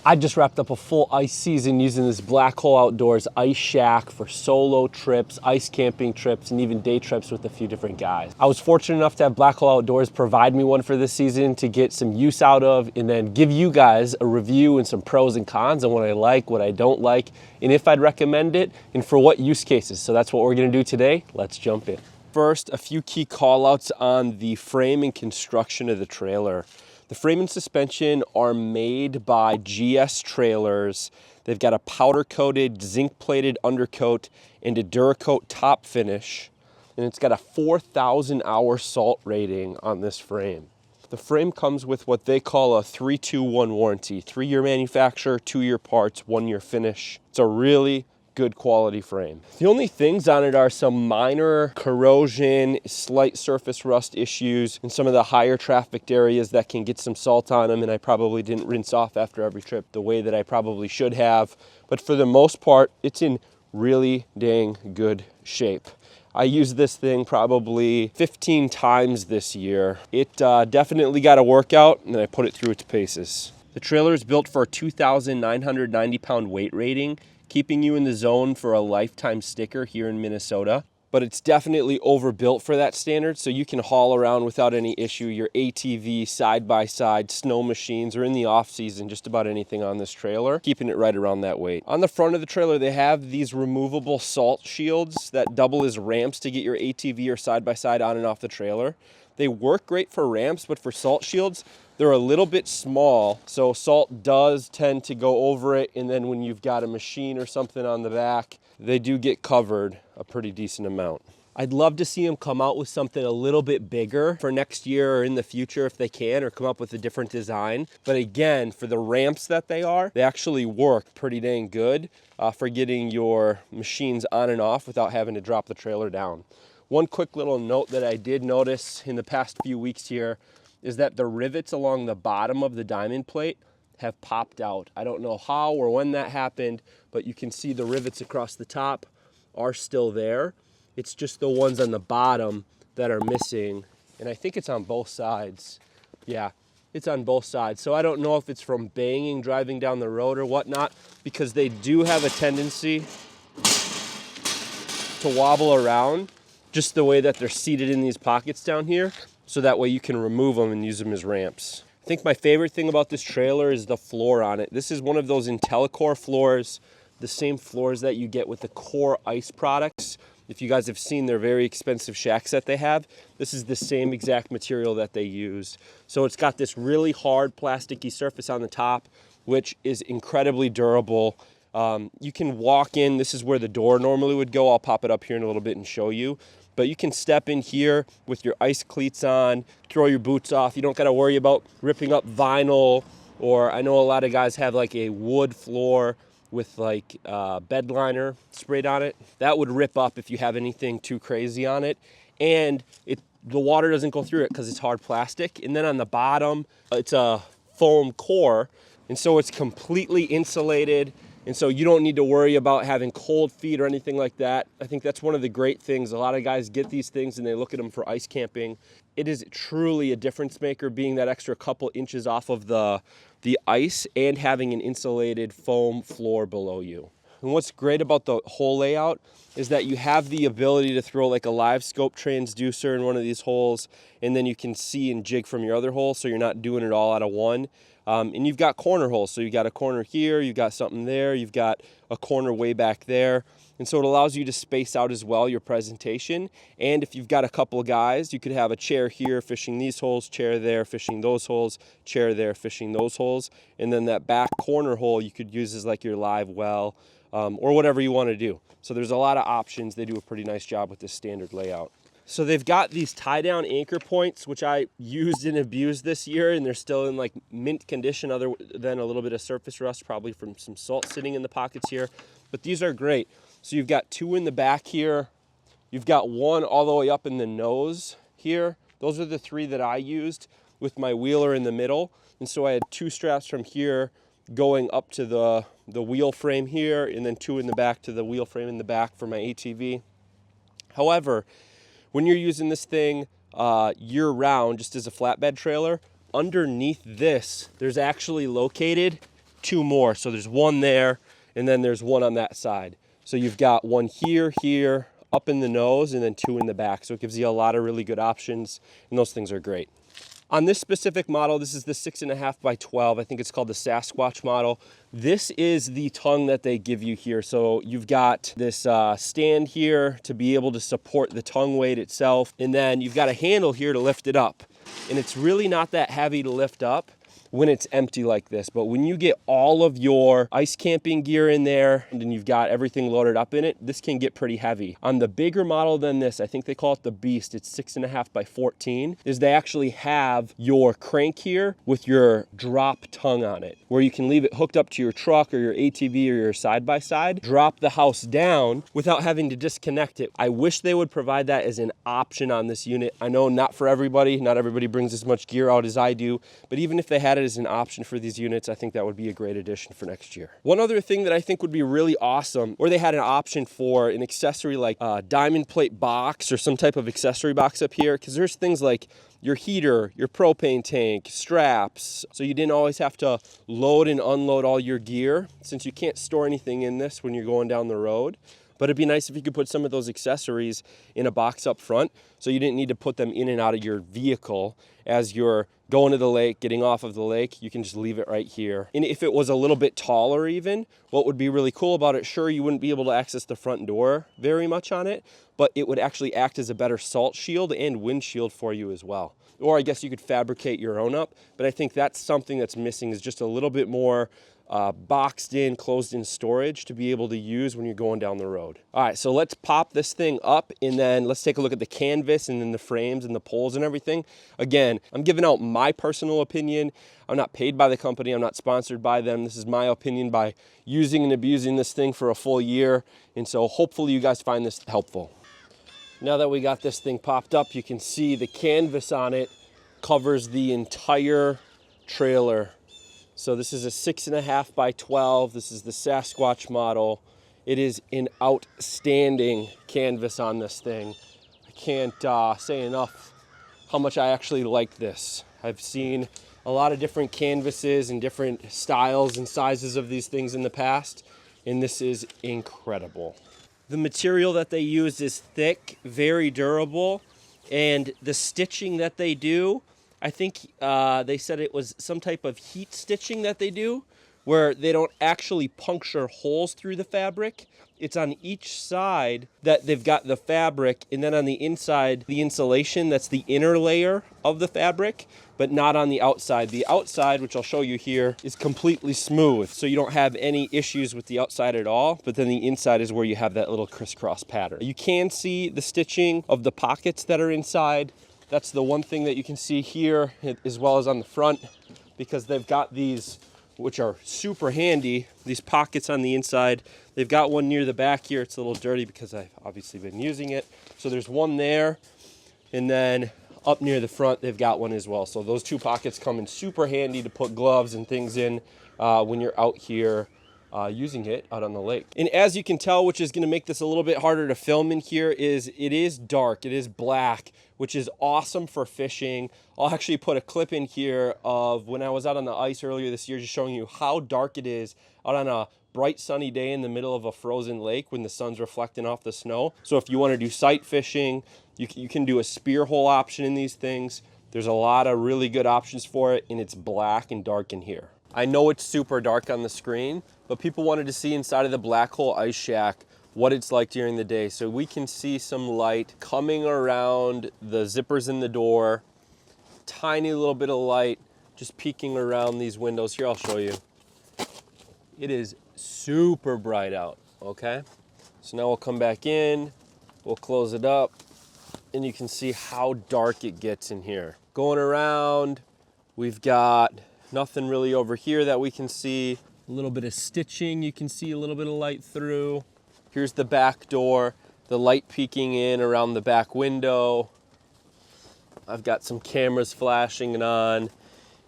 I just wrapped up a full ice season using this Black Hole Outdoors ice shack for solo trips, ice camping trips, and even day trips with a few different guys. I was fortunate enough to have Black Hole Outdoors provide me one for this season to get some use out of, and then give you guys a review and some pros and cons on what I like, what I don't like, and if I'd recommend it, and for what use cases. So that's what we're gonna do today. Let's jump in. First, a few key call outs on the frame and construction of the trailer. The frame and suspension are made by GS Trailers. They've got a powder-coated, zinc-plated undercoat and a Duracoat top finish. And it's got a 4,000-hour salt rating on this frame. The frame comes with what they call a 3-2-1 warranty. 3-year manufacture, 2-year parts, 1-year finish. It's a really good quality frame. The only things on it are some minor corrosion, slight surface rust issues, and some of the higher trafficked areas that can get some salt on them, and I probably didn't rinse off after every trip the way that I probably should have. But for the most part, it's in really dang good shape. I used this thing probably 15 times this year. It definitely got a workout, and I put it through its paces. The trailer is built for a 2,990 pound weight rating, keeping you in the zone for a lifetime sticker here in Minnesota. But it's definitely overbuilt for that standard, so you can haul around without any issue your ATV, side-by-side, snow machines, or in the off-season, just about anything on this trailer, keeping it right around that weight. On the front of the trailer, they have these removable salt shields that double as ramps to get your ATV or side-by-side on and off the trailer. They work great for ramps, but for salt shields, they're a little bit small, so salt does tend to go over it, and then when you've got a machine or something on the back, they do get covered a pretty decent amount. I'd love to see them come out with something a little bit bigger for next year or in the future if they can, or come up with a different design. But again, for the ramps that they are, they actually work pretty dang good for getting your machines on and off without having to drop the trailer down. One quick little note that I did notice in the past few weeks here is that the rivets along the bottom of the diamond plate have popped out. I don't know how or when that happened, but you can see the rivets across the top are still there. It's just the ones on the bottom that are missing, and I think it's on both sides. Yeah, it's on both sides. So I don't know if it's from banging driving down the road or whatnot, because they do have a tendency to wobble around just the way that they're seated in these pockets down here, so that way you can remove them and use them as ramps. I think my favorite thing about this trailer is the floor on it. This is one of those Intelli-Core floors, the same floors that you get with the Core ice products. If you guys have seen their very expensive shacks that they have, this is the same exact material that they use. So it's got this really hard plasticky surface on the top, which is incredibly durable. You can walk in, this is where the door normally would go. I'll pop it up here in a little bit and show you. But you can step in here with your ice cleats on, throw your boots off. You don't gotta worry about ripping up vinyl, or I know a lot of guys have like a wood floor with like bed liner sprayed on it. That would rip up if you have anything too crazy on it. And the water doesn't go through it because it's hard plastic. And then on the bottom, it's a foam core. And so it's completely insulated. And so you don't need to worry about having cold feet or anything like that. I think that's one of the great things. A lot of guys get these things and they look at them for ice camping. It is truly a difference maker, being that extra couple inches off of the ice and having an insulated foam floor below you. And what's great about the whole layout is that you have the ability to throw like a live scope transducer in one of these holes, and then you can see and jig from your other hole, so you're not doing it all out of one. And you've got corner holes, so you've got a corner here, you've got something there, you've got a corner way back there. And so it allows you to space out as well your presentation. And if you've got a couple of guys, you could have a chair here fishing these holes, chair there fishing those holes, chair there fishing those holes. And then that back corner hole you could use as like your live well, or whatever you want to do. So there's a lot of options. They do a pretty nice job with this standard layout. So they've got these tie-down anchor points, which I used and abused this year, and they're still in like mint condition other than a little bit of surface rust, probably from some salt sitting in the pockets here. But these are great. So you've got two in the back here. You've got one all the way up in the nose here. Those are the three that I used with my wheeler in the middle. And so I had two straps from here going up to the wheel frame here, and then two in the back to the wheel frame in the back for my ATV. However, when you're using this thing year-round, just as a flatbed trailer, underneath this, there's actually located two more. So there's one there, and then there's one on that side. So you've got one here, here, up in the nose, and then two in the back. So it gives you a lot of really good options, and those things are great. On this specific model, this is the 6.5 by 12. I think it's called the Sasquatch model. This is the tongue that they give you here. So you've got this stand here to be able to support the tongue weight itself. And then you've got a handle here to lift it up. And it's really not that heavy to lift up when it's empty like this. But when you get all of your ice camping gear in there and you've got everything loaded up in it, this can get pretty heavy. On the bigger model than this, I think they call it the Beast, it's 6.5 by 14, is they actually have your crank here with your drop tongue on it, where you can leave it hooked up to your truck or your ATV or your side-by-side, drop the house down without having to disconnect it. I wish they would provide that as an option on this unit. I know not for everybody, not everybody brings as much gear out as I do, but even if they had it as an option for these units, I think that would be a great addition for next year. One other thing that I think would be really awesome, or they had an option for an accessory like a diamond plate box or some type of accessory box up here, because there's things like your heater, your propane tank, straps, so you didn't always have to load and unload all your gear, since you can't store anything in this when you're going down the road. But it'd be nice if you could put some of those accessories in a box up front, so you didn't need to put them in and out of your vehicle as you're going to the lake, getting off of the lake. You can just leave it right here. And if it was a little bit taller even, what would be really cool about it, sure, you wouldn't be able to access the front door very much on it, but it would actually act as a better salt shield and windshield for you as well. Or I guess you could fabricate your own up, but I think that's something that's missing, is just a little bit more boxed in, closed in storage to be able to use when you're going down the road. All right, so let's pop this thing up and then let's take a look at the canvas and then the frames and the poles and everything. Again, I'm giving out my personal opinion. I'm not paid by the company. I'm not sponsored by them. This is my opinion by using and abusing this thing for a full year. And so hopefully you guys find this helpful. Now that we got this thing popped up, you can see the canvas on it covers the entire trailer. So this is a 6.5 by 12. This is the Sasquatch model. It is an outstanding canvas on this thing. I can't say enough how much I actually like this. I've seen a lot of different canvases and different styles and sizes of these things in the past, and this is incredible. The material that they use is thick, very durable, and the stitching that they do, I think they said it was some type of heat stitching that they do, where they don't actually puncture holes through the fabric. It's on each side that they've got the fabric, and then on the inside, the insulation, that's the inner layer of the fabric, but not on the outside. The outside, which I'll show you here, is completely smooth, so you don't have any issues with the outside at all, but then the inside is where you have that little crisscross pattern. You can see the stitching of the pockets that are inside. That's the one thing that you can see here, as well as on the front, because they've got these, which are super handy, these pockets on the inside. They've got one near the back here. It's a little dirty because I've obviously been using it. So there's one there, and then up near the front, they've got one as well. So those two pockets come in super handy to put gloves and things in when you're out here using it out on the lake. And as you can tell, which is going to make this a little bit harder to film in here, is it is dark. It is black, which is awesome for fishing. I'll actually put a clip in here of when I was out on the ice earlier this year, just showing you how dark it is out on a bright sunny day in the middle of a frozen lake when the sun's reflecting off the snow. So if you want to do sight fishing, you can do a spear hole option in these things. There's a lot of really good options for it, and it's black and dark in here. I know it's super dark on the screen, but people wanted to see inside of the Black Hole Ice Shack what it's like during the day. So we can see some light coming around the zippers in the door, tiny little bit of light just peeking around these windows. Here, I'll show you. It is super bright out, okay? So now we'll come back in, we'll close it up, and you can see how dark it gets in here. Going around, we've got nothing really over here that we can see. A little bit of stitching, you can see a little bit of light through. Here's the back door, the light peeking in around the back window. I've got some cameras flashing on,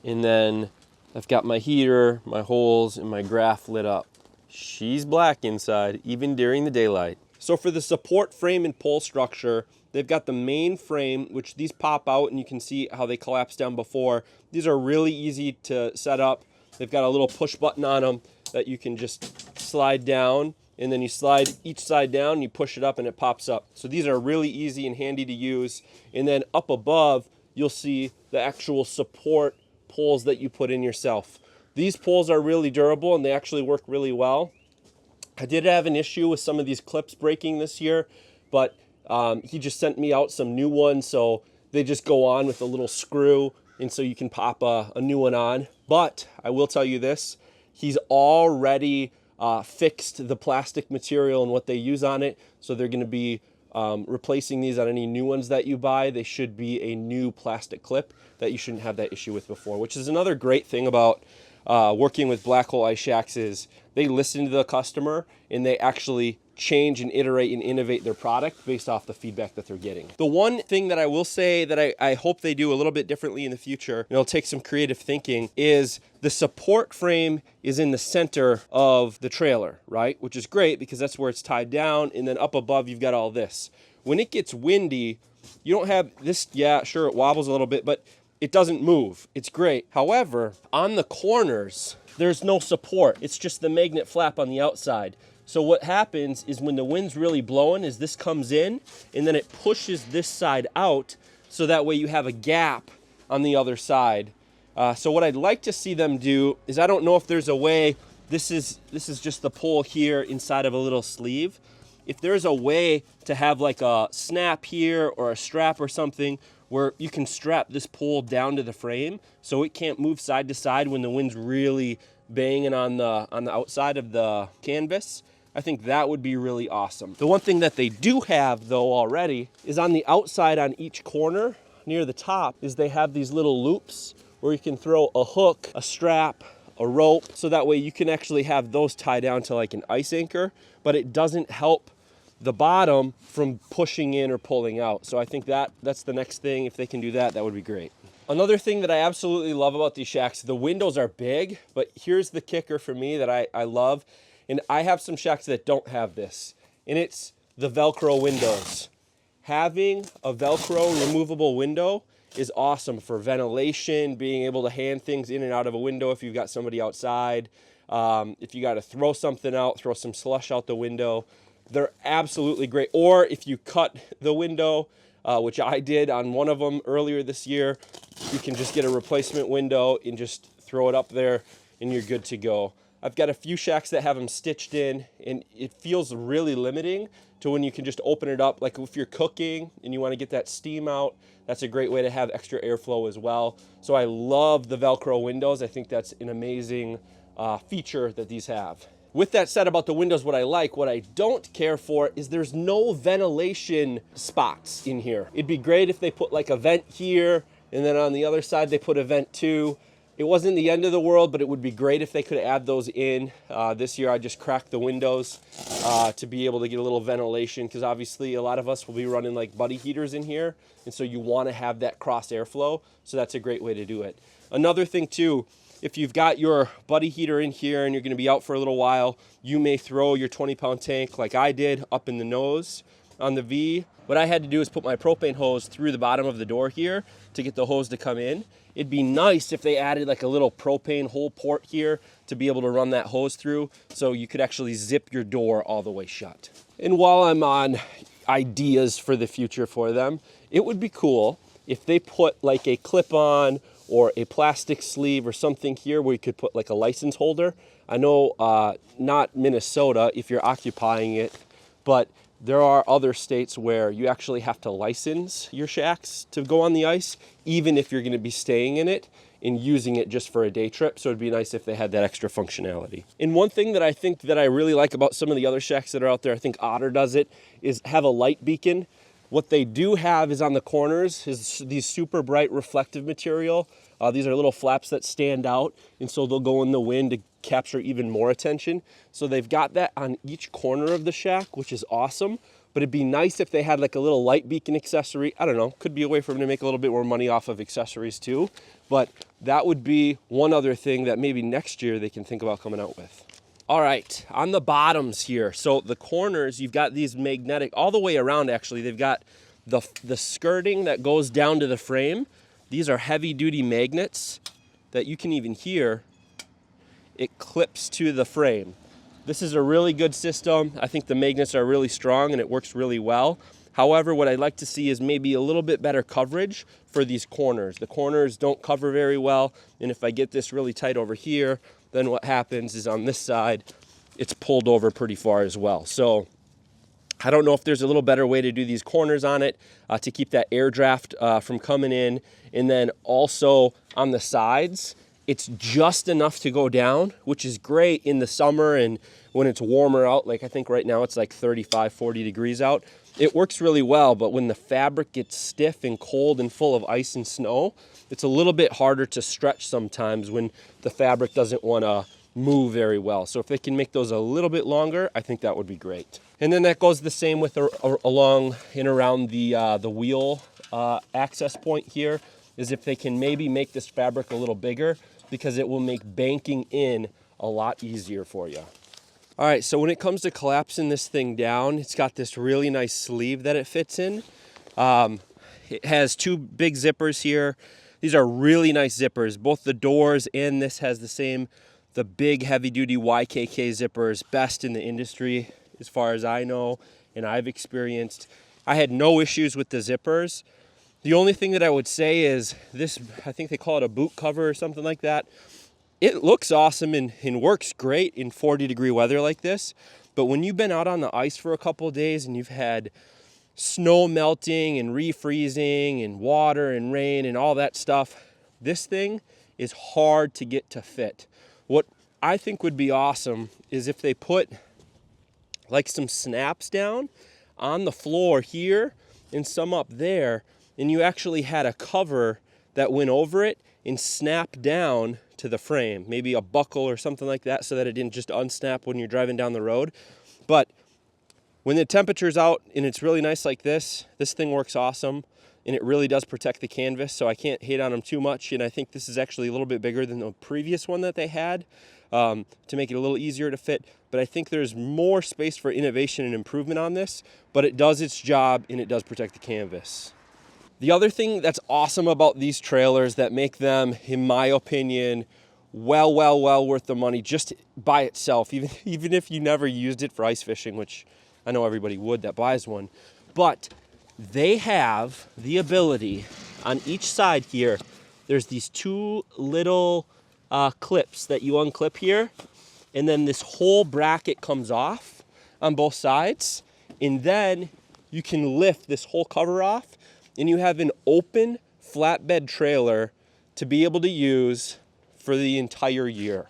and then I've got my heater, my holes, and my graph lit up. She's black inside, even during the daylight. So for the support frame and pole structure, they've got the main frame, which these pop out and you can see how they collapse down before. These are really easy to set up. They've got a little push button on them that you can just slide down, and then you slide each side down and you push it up and it pops up. So these are really easy and handy to use. And then up above, you'll see the actual support poles that you put in yourself. These poles are really durable and they actually work really well. I did have an issue with some of these clips breaking this year, but he just sent me out some new ones, so they just go on with a little screw, and so you can pop a new one on. But I will tell you this, he's already fixed the plastic material and what they use on it, so they're going to be replacing these on any new ones that you buy. They should be a new plastic clip that you shouldn't have that issue with before, which is another great thing about working with Black Hole Ice Shacks is they listen to the customer and they actually change and iterate and innovate their product based off the feedback that they're getting. The one thing that I will say that I hope they do a little bit differently in the future, and it'll take some creative thinking, is the support frame is in the center of the trailer, right? Which is great because that's where it's tied down, and then up above you've got all this. When it gets windy, you don't have this, yeah, sure, it wobbles a little bit, but it doesn't move. It's great. However, on the corners, there's no support. It's just the magnet flap on the outside. So what happens is when the wind's really blowing is this comes in and then it pushes this side out, so that way you have a gap on the other side. So what I'd like to see them do is, I don't know if there's a way, this is just the pole here inside of a little sleeve. If there's a way to have like a snap here or a strap or something where you can strap this pole down to the frame so it can't move side to side when the wind's really banging on the outside of the canvas, I think that would be really awesome. The one thing that they do have though already is on the outside on each corner near the top is they have these little loops where you can throw a hook, a strap, a rope, so that way you can actually have those tie down to like an ice anchor, but it doesn't help the bottom from pushing in or pulling out. So I think that's the next thing. If they can do that, that would be great. Another thing that I absolutely love about these shacks, the windows are big, but here's the kicker for me that I love. And I have some shacks that don't have this, and it's the Velcro windows. Having a Velcro removable window is awesome for ventilation, being able to hand things in and out of a window if you've got somebody outside. If you got to throw something out, throw some slush out the window. They're absolutely great. Or if you cut the window, which I did on one of them earlier this year, you can just get a replacement window and just throw it up there and you're good to go. I've got a few shacks that have them stitched in, and it feels really limiting to when you can just open it up. Like if you're cooking and you want to get that steam out, that's a great way to have extra airflow as well. So I love the Velcro windows. I think that's an amazing feature that these have. With that said about the windows, what I don't care for is there's no ventilation spots in here. It'd be great if they put like a vent here, and then on the other side they put a vent too. It wasn't the end of the world, but it would be great if they could add those in. This year I just cracked the windows to be able to get a little ventilation, because obviously a lot of us will be running like buddy heaters in here, and so you want to have that cross airflow, so that's a great way to do it. Another thing too, if you've got your buddy heater in here and you're going to be out for a little while, you may throw your 20-pound tank like I did up in the nose on the V. What I had to do is put my propane hose through the bottom of the door here to get the hose to come in. It'd be nice if they added like a little propane hole port here to be able to run that hose through, so you could actually zip your door all the way shut. And while I'm on ideas for the future for them, it would be cool if they put like a clip-on or a plastic sleeve or something here where you could put like a license holder. I know not Minnesota if you're occupying it, but there are other states where you actually have to license your shacks to go on the ice, even if you're going to be staying in it and using it just for a day trip. So it'd be nice if they had that extra functionality. And one thing that I think that I really like about some of the other shacks that are out there, I think Otter does it, is have a light beacon. What they do have is on the corners is these super bright reflective material. These are little flaps that stand out, and so they'll go in the wind to capture even more attention. So they've got that on each corner of the shack, which is awesome. But it'd be nice if they had like a little light beacon accessory. I don't know, could be a way for them to make a little bit more money off of accessories too. But that would be one other thing that maybe next year they can think about coming out with. All right, on the bottoms here, so the corners, you've got these magnetic, all the way around actually, they've got the skirting that goes down to the frame. These are heavy duty magnets that you can even hear it clips to the frame. This is a really good system. I think the magnets are really strong and it works really well. However, what I'd like to see is maybe a little bit better coverage for these corners. The corners don't cover very well, and if I get this really tight over here, then what happens is on this side, it's pulled over pretty far as well. So I don't know if there's a little better way to do these corners on it to keep that air draft from coming in. And then also on the sides, it's just enough to go down, which is great in the summer and when it's warmer out. Like I think right now it's like 35, 40 degrees out. It works really well, but when the fabric gets stiff and cold and full of ice and snow, it's a little bit harder to stretch sometimes when the fabric doesn't want to move very well. So if they can make those a little bit longer, I think that would be great. And then that goes the same with along and around the wheel access point here, is if they can maybe make this fabric a little bigger, because it will make banking in a lot easier for you. All right, so when it comes to collapsing this thing down, it's got this really nice sleeve that it fits in. It has two big zippers here. These are really nice zippers. Both the doors and this has the big heavy-duty YKK zippers, best in the industry as far as I know and I've experienced. I had no issues with the zippers. The only thing that I would say is this, I think they call it a boot cover or something like that. It looks awesome and works great in 40-degree weather like this, but when you've been out on the ice for a couple of days and you've had snow melting and refreezing and water and rain and all that stuff, this thing is hard to get to fit. What I think would be awesome is if they put like some snaps down on the floor here and some up there, and you actually had a cover that went over it and snapped down to the frame, maybe a buckle or something like that, so that it didn't just unsnap when you're driving down the road. But when the temperature's out and it's really nice like this thing works awesome, and it really does protect the canvas, so I can't hate on them too much. And I think this is actually a little bit bigger than the previous one that they had to make it a little easier to fit. But I think there's more space for innovation and improvement on this, but it does its job and it does protect the canvas. The other thing that's awesome about these trailers that make them, in my opinion, well worth the money just by itself, even if you never used it for ice fishing, which I know everybody would that buys one, but they have the ability on each side here. There's these two little clips that you unclip here, and then this whole bracket comes off on both sides, and then you can lift this whole cover off, and you have an open flatbed trailer to be able to use for the entire year,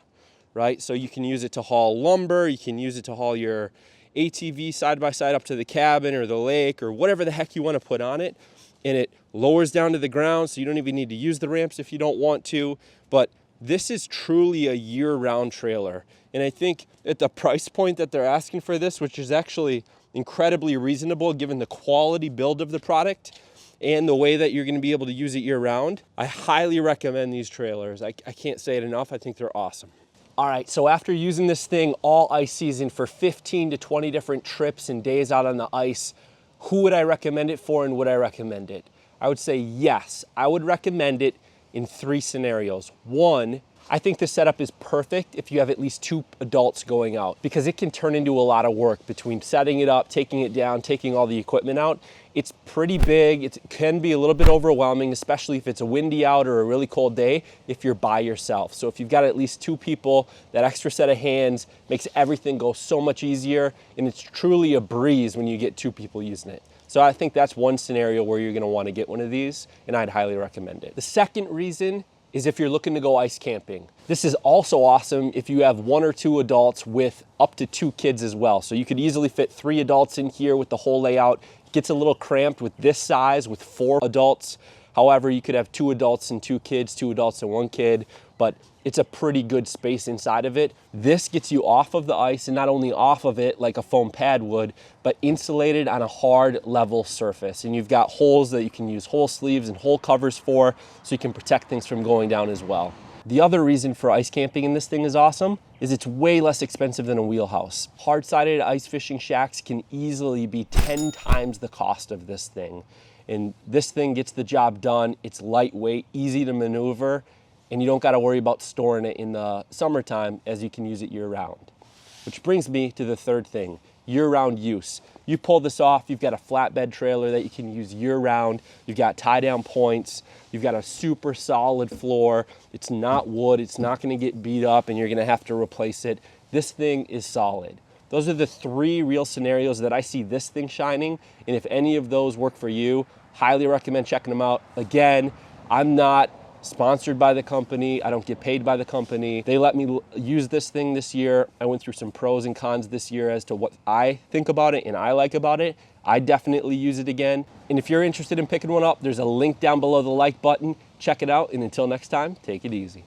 right? So you can use it to haul lumber, you can use it to haul your ATV side by side up to the cabin or the lake or whatever the heck you want to put on it, and it lowers down to the ground, so you don't even need to use the ramps if you don't want to. But this is truly a year-round trailer, and I think at the price point that they're asking for this, which is actually incredibly reasonable given the quality build of the product and the way that you're going to be able to use it year-round, I highly recommend these trailers. I can't say it enough. I think they're awesome. All right, so after using this thing all ice season for 15 to 20 different trips and days out on the ice, who would I recommend it for and would I recommend it? I would say yes, I would recommend it in 3 scenarios. 1, I think the setup is perfect if you have at least 2 adults going out, because it can turn into a lot of work between setting it up, taking it down, taking all the equipment out. It's pretty big. It can be a little bit overwhelming, especially if it's a windy out or a really cold day if you're by yourself. So if you've got at least 2 people, that extra set of hands makes everything go so much easier, and it's truly a breeze when you get 2 people using it. So I think that's one scenario where you're gonna wanna get one of these, and I'd highly recommend it. The second reason is if you're looking to go ice camping. This is also awesome if you have 1 or 2 adults with up to 2 kids as well. So you could easily fit 3 adults in here with the whole layout. It gets a little cramped with this size with 4 adults. However, you could have 2 adults and 2 kids, 2 adults and 1 kid, but it's a pretty good space inside of it. This gets you off of the ice, and not only off of it like a foam pad would, but insulated on a hard, level surface. And you've got holes that you can use hole sleeves and hole covers for, so you can protect things from going down as well. The other reason for ice camping in this thing is awesome is it's way less expensive than a wheelhouse. Hard-sided ice fishing shacks can easily be 10 times the cost of this thing. And this thing gets the job done. It's lightweight, easy to maneuver, and you don't got to worry about storing it in the summertime, as you can use it year round. Which brings me to the third thing, year-round use. You pull this off, you've got a flatbed trailer that you can use year-round, you've got tie-down points, you've got a super solid floor, it's not wood, it's not gonna get beat up and you're gonna have to replace it. This thing is solid. Those are the three real scenarios that I see this thing shining, and if any of those work for you, highly recommend checking them out. Again, I'm not sponsored by the company. I don't get paid by the company. They let me use this thing this year. I went through some pros and cons this year as to what I think about it and I like about it. I definitely use it again. And if you're interested in picking one up, there's a link down below the like button. Check it out. And until next time, take it easy.